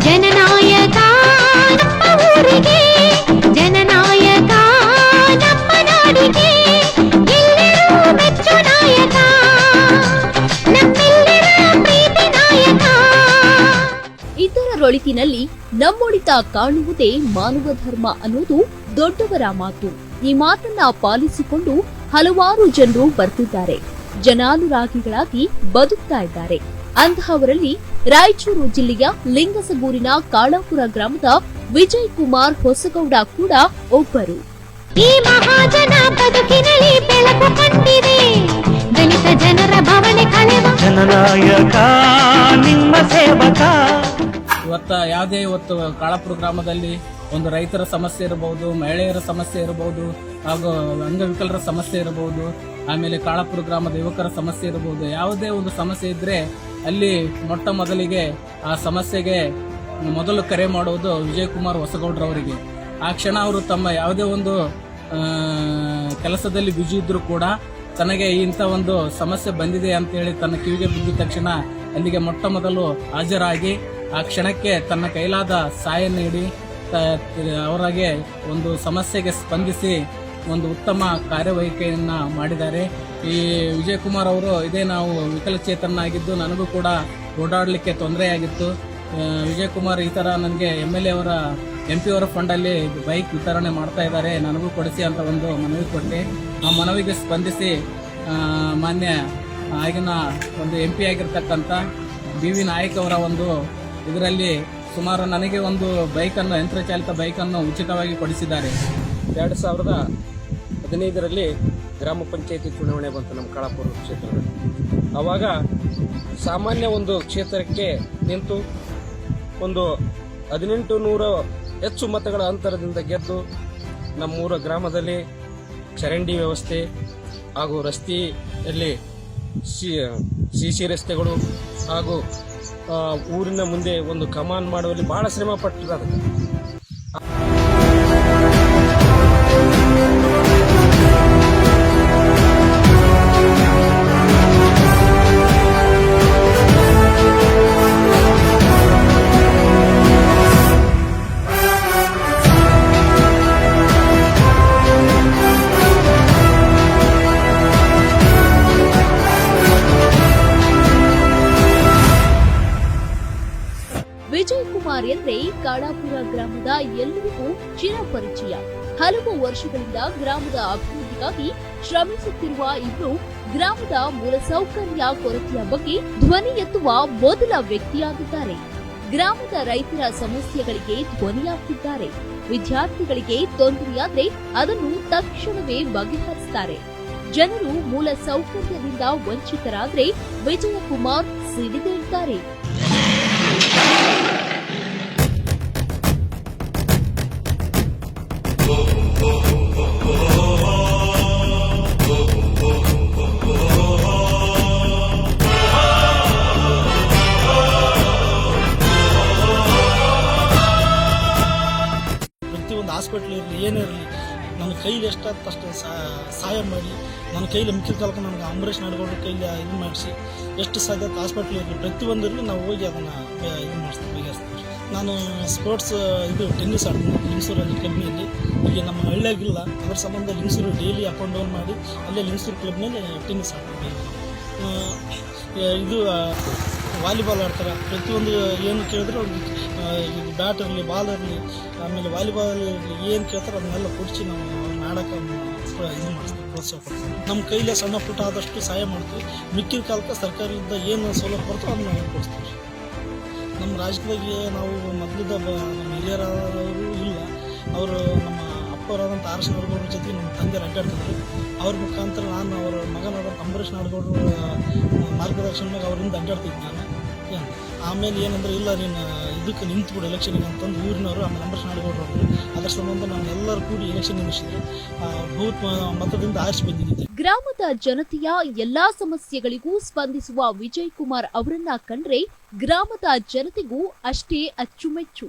ಜನನಾಯಕ ನಮ್ಮ ಊರಿಗೆ, ಜನನಾಯಕ ನಮ್ಮ ನಾಡಿಗೆ, ಎಲ್ಲರೂ ಮೆಚ್ಚು ನಾಯಕ, ನಮ್ಮೆಲ್ಲರ ಪ್ರೀತಿ ನಾಯಕ. ಇತರರೊಳಿತಿನಲ್ಲಿ ನಮ್ಮೊಳಿತ ಕಾಣುವುದೇ ಮಾನವ ಧರ್ಮ ಅನ್ನೋದು ದೊಡ್ಡವರ ಮಾತು. ಈ ಮಾತನ್ನ ಪಾಲಿಸಿಕೊಂಡು ಹಲವಾರು ಜನರು ಬರ್ತಿದ್ದಾರೆ, ಜನಾನುರಾಗಿಗಳಾಗಿ ಬದುಕ್ತಾ ಇದ್ದಾರೆ. ಅಂತಹವರಲ್ಲಿ ರಾಯಚೂರು ಜಿಲ್ಲೆಯ ಲಿಂಗಸಗೂರಿನ ಕಾಳಾಪುರ ಗ್ರಾಮದ ವಿಜಯ್ ಕುಮಾರ್ ಹೊಸಗೌಡ ಕೂಡ ಒಬ್ಬರು. ಈ ಮಹಾಜನ ಬದುಕಿನಲ್ಲಿ ಬೆಳಕು ಕಂಡಿದೆ, ದಲಿತ ಜನರ ಭಾವನೆ ಕಳೆವ ಜನನಾಯಕ ನಿಮ್ಮ ಸೇವಕ. ಇವತ್ತು ಕಾಳಾಪುರ ಗ್ರಾಮದಲ್ಲಿ ಒಂದು ರೈತರ ಸಮಸ್ಯೆ ಇರಬಹುದು, ಮಹಿಳೆಯರ ಸಮಸ್ಯೆ ಇರಬಹುದು, ಹಾಗೂ ಅಂಗವಿಕಲರ ಸಮಸ್ಯೆ ಇರಬಹುದು, ಆಮೇಲೆ ಕಾಳಾಪುರ ಗ್ರಾಮದ ಯುವಕರ ಸಮಸ್ಯೆ ಇರಬಹುದು. ಯಾವುದೇ ಒಂದು ಸಮಸ್ಯೆ ಇದ್ರೆ ಅಲ್ಲಿ ಮೊಟ್ಟ ಮೊದಲಿಗೆ ಆ ಸಮಸ್ಯೆಗೆ ಮೊದಲು ಕರೆ ಮಾಡುವುದು ವಿಜಯ್ ಕುಮಾರ್ ಹೊಸಗೌಡ್ರವರಿಗೆ. ಆ ಕ್ಷಣ ಅವರು ತಮ್ಮ ಯಾವುದೇ ಒಂದು ಕೆಲಸದಲ್ಲಿ ಬಿಜಿ ಇದ್ರು ಕೂಡ ತನಗೆ ಇಂಥ ಒಂದು ಸಮಸ್ಯೆ ಬಂದಿದೆ ಅಂತ ಹೇಳಿ ತನ್ನ ಕಿವಿಗೆ ಬಿದ್ದ ತಕ್ಷಣ ಅಲ್ಲಿಗೆ ಮೊಟ್ಟ ಮೊದಲು ಹಾಜರಾಗಿ ಆ ಕ್ಷಣಕ್ಕೆ ತನ್ನ ಕೈಲಾದ ಸಹಾಯ ನೀಡಿ ಅವರಿಗೆ ಒಂದು ಸಮಸ್ಯೆಗೆ ಸ್ಪಂದಿಸಿ ಒಂದು ಉತ್ತಮ ಕಾರ್ಯವಹಿಕೆಯನ್ನ ಮಾಡಿದ್ದಾರೆ. ಈ ವಿಜಯ್ ಕುಮಾರ್ ಅವರು ನಾವು ವಿಕಲಚೇತನಾಗಿದ್ದು ನನಗೂ ಕೂಡ ಓಡಾಡಲಿಕ್ಕೆ ತೊಂದರೆಯಾಗಿತ್ತು. ವಿಜಯ್ ಕುಮಾರ್ ಈ ತರ ನನಗೆ MLA ಅವರ MP ಅವರ ಫಂಡಲ್ಲಿ ಬೈಕ್ ವಿತರಣೆ ಮಾಡ್ತಾ ಇದ್ದಾರೆ, ನನಗೂ ಕೊಡಿಸಿ ಅಂತ ಒಂದು ಮನವಿ ಕೊಟ್ಟೆ. ಆ ಮನವಿಗೆ ಸ್ಪಂದಿಸಿ ಮಾನ್ಯ ಆಗಿನ ಒಂದು MP ಆಗಿರ್ತಕ್ಕಂಥ BV ನಾಯಕ್ ಅವರ ಒಂದು ಇದರಲ್ಲಿ ಸುಮಾರು ನನಗೆ ಒಂದು ಬೈಕನ್ನು, ಯಂತ್ರಚಾಲಿತ ಬೈಕನ್ನು ಉಚಿತವಾಗಿ ಕೊಡಿಸಿದ್ದಾರೆ. 2015ರಲ್ಲಿ ಗ್ರಾಮ ಪಂಚಾಯತಿ ಚುನಾವಣೆ ಬಂತು ನಮ್ಮ ಕಾಳಾಪುರ ಕ್ಷೇತ್ರದಲ್ಲಿ. ಆವಾಗ ಸಾಮಾನ್ಯ ಒಂದು ಕ್ಷೇತ್ರಕ್ಕೆ ನಿಂತು ಒಂದು 1800 ಹೆಚ್ಚು ಮತಗಳ ಅಂತರದಿಂದ ಗೆದ್ದು ನಮ್ಮೂರ ಗ್ರಾಮದಲ್ಲಿ ಚರಂಡಿ ವ್ಯವಸ್ಥೆ ಹಾಗೂ ರಸ್ತೆಯಲ್ಲಿ ಸಿಸಿ ರಸ್ತೆಗಳು ಹಾಗೂ ಊರಿನ ಮುಂದೆ ಒಂದು ಕಮಾನ್ ಮಾಡುವಲ್ಲಿ ಬಹಳ ಶ್ರಮ ಪಟ್ಟಿದ್ದಾರೆ. ವಿಜಯ್ ಕುಮಾರ್ ಎಂದ್ರೆ ಕಾಳಾಪುರ ಗ್ರಾಮದ ಎಲ್ಲರಿಗೂ ಚಿರಪರಿಚಯ. ಹಲವು ವರ್ಷಗಳಿಂದ ಗ್ರಾಮದ ಅಭಿವೃದ್ಧಿಗಾಗಿ ಶ್ರಮಿಸುತ್ತಿರುವ ಇವರು ಗ್ರಾಮದ ಮೂಲಸೌಕರ್ಯ ಕೊರತೆಯ ಬಗ್ಗೆ ಧ್ವನಿ ಎತ್ತುವ ಮೊದಲ ವ್ಯಕ್ತಿಯಾಗಿದ್ದಾರೆ. ಗ್ರಾಮದ ರೈತರ ಸಮಸ್ಯೆಗಳಿಗೆ ಧ್ವನಿಯಾಗ್ತಿದ್ದಾರೆ. ವಿದ್ಯಾರ್ಥಿಗಳಿಗೆ ತೊಂದರೆಯಾದ್ರೆ ಅದನ್ನು ತಕ್ಷಣವೇ ಬಗೆಹರಿಸುತ್ತಾರೆ. ಜನರು ಮೂಲ ಸೌಕರ್ಯದಿಂದ ವಂಚಿತರಾದ್ರೆ ವಿಜಯ ಕುಮಾರ್ ಸಿಡಿದೇಳ್ತಾರೆ. ಪ್ರತಿಯೊಂದು ಹಾಸ್ಪಿಟ್ಲ್ ಇರಲಿ ಏನೇ ಇರಲಿ ನನ್ನ ಕೈಲಿ ಎಷ್ಟಾಗ್ತದೆ ಅಷ್ಟು ಸಹಾಯ ಮಾಡಿ, ನನ್ನ ಕೈಲಿ ಮಿಕ್ಕಿದ ಕಾಲಕ್ಕೆ ನನಗೆ ಅಂಬರೀಷ್ ನಾಡಗೌಡರ ಕೈಲಿ ಇದು ಮಾಡಿಸಿ ಎಷ್ಟು ಸಾಧ್ಯ ಹಾಸ್ಪಿಟ್ಲ್ ಇರಲಿ ಪ್ರತಿಯೊಂದಿರಲಿ ನಾವು ಹೋಗಿ ಅದನ್ನು ಇದು ಮಾಡಿಸ್ತೀವಿ, ಬಗೆಹರಿಸ್ತೀವಿ. ನಾನು ಸ್ಪೋರ್ಟ್ಸ್ ಟೆನ್ನಿಸ್ ಆಡ್ತೀನಿ ಲಿಂಗಸೂರಲ್ಲಿ ಕ್ಲಬ್ನಲ್ಲಿ. ಈಗ ನಮ್ಮ ಹಳ್ಳಿಯಾಗಿಲ್ಲ, ಅದರ ಸಂಬಂಧ Lingasuru daily up and down ಮಾಡಿ ಅಲ್ಲೇ ಲಿಂಗಸೂರು ಕ್ಲಬ್ನಲ್ಲಿ ಟೆನ್ನಿಸ್ ಆಡ್ತೀನಿ. ಇದು ವಾಲಿಬಾಲ್ ಆಡ್ತಾರೆ. ಪ್ರತಿಯೊಂದು ಏನು ಕೇಳಿದ್ರು ಅವ್ರಿಗೆ ಬ್ಯಾಟ್ ಇರಲಿ ಬಾಲ್ ಇರಲಿ ಆಮೇಲೆ ವಾಲಿಬಾಲ್ ಇರಲಿ ಏನು ಕೇಳ್ತಾರೆ ಅದನ್ನೆಲ್ಲ ಕೊಡಿಸಿ ನಾವು ಆಡೋಕ್ಕೆ ಇದು ಮಾಡ್ತೀವಿ, ಪ್ರೋತ್ಸಾಹ ಕೊಡ್ತೀವಿ. ನಮ್ಮ ಕೈಲೇ ಸಣ್ಣ ಪುಟ್ಟ ಆದಷ್ಟು ಸಹಾಯ ಮಾಡ್ತೀವಿ. ಮಿಕ್ಕಿದ ಕಾಲಕ್ಕೆ ಸರ್ಕಾರದಿಂದ ಏನು ಸೌಲಭ್ಯ ಬರ್ತೋ ಅದನ್ನ ನಾವು ಕೊಡ್ತೀವಿ. ನಮ್ಮ ರಾಜ್ಯದಾಗೆ ನಾವು ಮೊದಲಿದ್ದ ನಮ್ಮ ಹಿರಿಯರಾದವರು ಇಲ್ಲ, ಅವರು ನಮ್ಮ ಅಪ್ಪವರಾದಂಥ RS ನಾಡಗೌಡರ ಜೊತೆಗೆ ನಮ್ಮ ತಂದೆಯರು ಅಡ್ಡಾಡ್ತಿದ್ರು. ಅವ್ರ ಮುಖಾಂತರ ನಾನು ಅವರ ಮಗನಾದಂಥ ಅಂಬರೀಷ್ ನಾಡಗೌಡರ ಮಾರ್ಗದರ್ಶನದಾಗ ಅವರಿಂದ ಅಡ್ಡಾಡ್ತಿದ್ದೆ ನಾನು. ಆಮೇಲೆ ಏನಂದ್ರೆ ಇಲ್ಲ ನೀನು ಇದಕ್ಕೆ ನಿಂತುಬಿಡು ಎಲೆಕ್ಷನ್ಗೆ ಅಂತಂದು ಊರಿನವರು ಆಮೇಲೆ ಅಂಬರೀಷ್ ನಾಡಗೌಡರು ಅವರು ಅದರ ಸಂಬಂಧ ನಾನು ಎಲ್ಲರೂ ಕೂಡಿ ಎಲೆಕ್ಷನ್ ನಿಲ್ಲಿಸಿದ್ರು. ಬಹುತ್ ಮತದಿಂದ ಆರಿಸಿ ಬಂದಿದ್ದೆ. ಗ್ರಾಮದ ಜನತೆಯ ಎಲ್ಲಾ ಸಮಸ್ಯೆಗಳಿಗೂ ಸ್ಪಂದಿಸುವ ವಿಜಯ್ ಕುಮಾರ್ ಅವರನ್ನ ಕಂಡ್ರೆ ಗ್ರಾಮದ ಜನತೆಗೂ ಅಷ್ಟೇ ಅಚ್ಚುಮೆಚ್ಚು.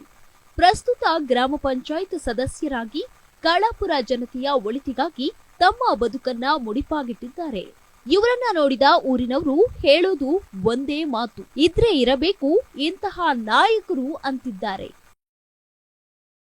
ಪ್ರಸ್ತುತ ಗ್ರಾಮ ಪಂಚಾಯತ್ ಸದಸ್ಯರಾಗಿ ಕಾಳಾಪುರ ಜನತೆಯ ಒಳಿತಿಗಾಗಿ ತಮ್ಮ ಬದುಕನ್ನ ಮುಡಿಪಾಗಿಟ್ಟಿದ್ದಾರೆ. ಇವರನ್ನ ನೋಡಿದ ಊರಿನವರು ಹೇಳೋದು ಒಂದೇ ಮಾತು, ಇದ್ರೆ ಇರಬೇಕು ಇಂತಹ ನಾಯಕರು ಅಂತಿದ್ದಾರೆ.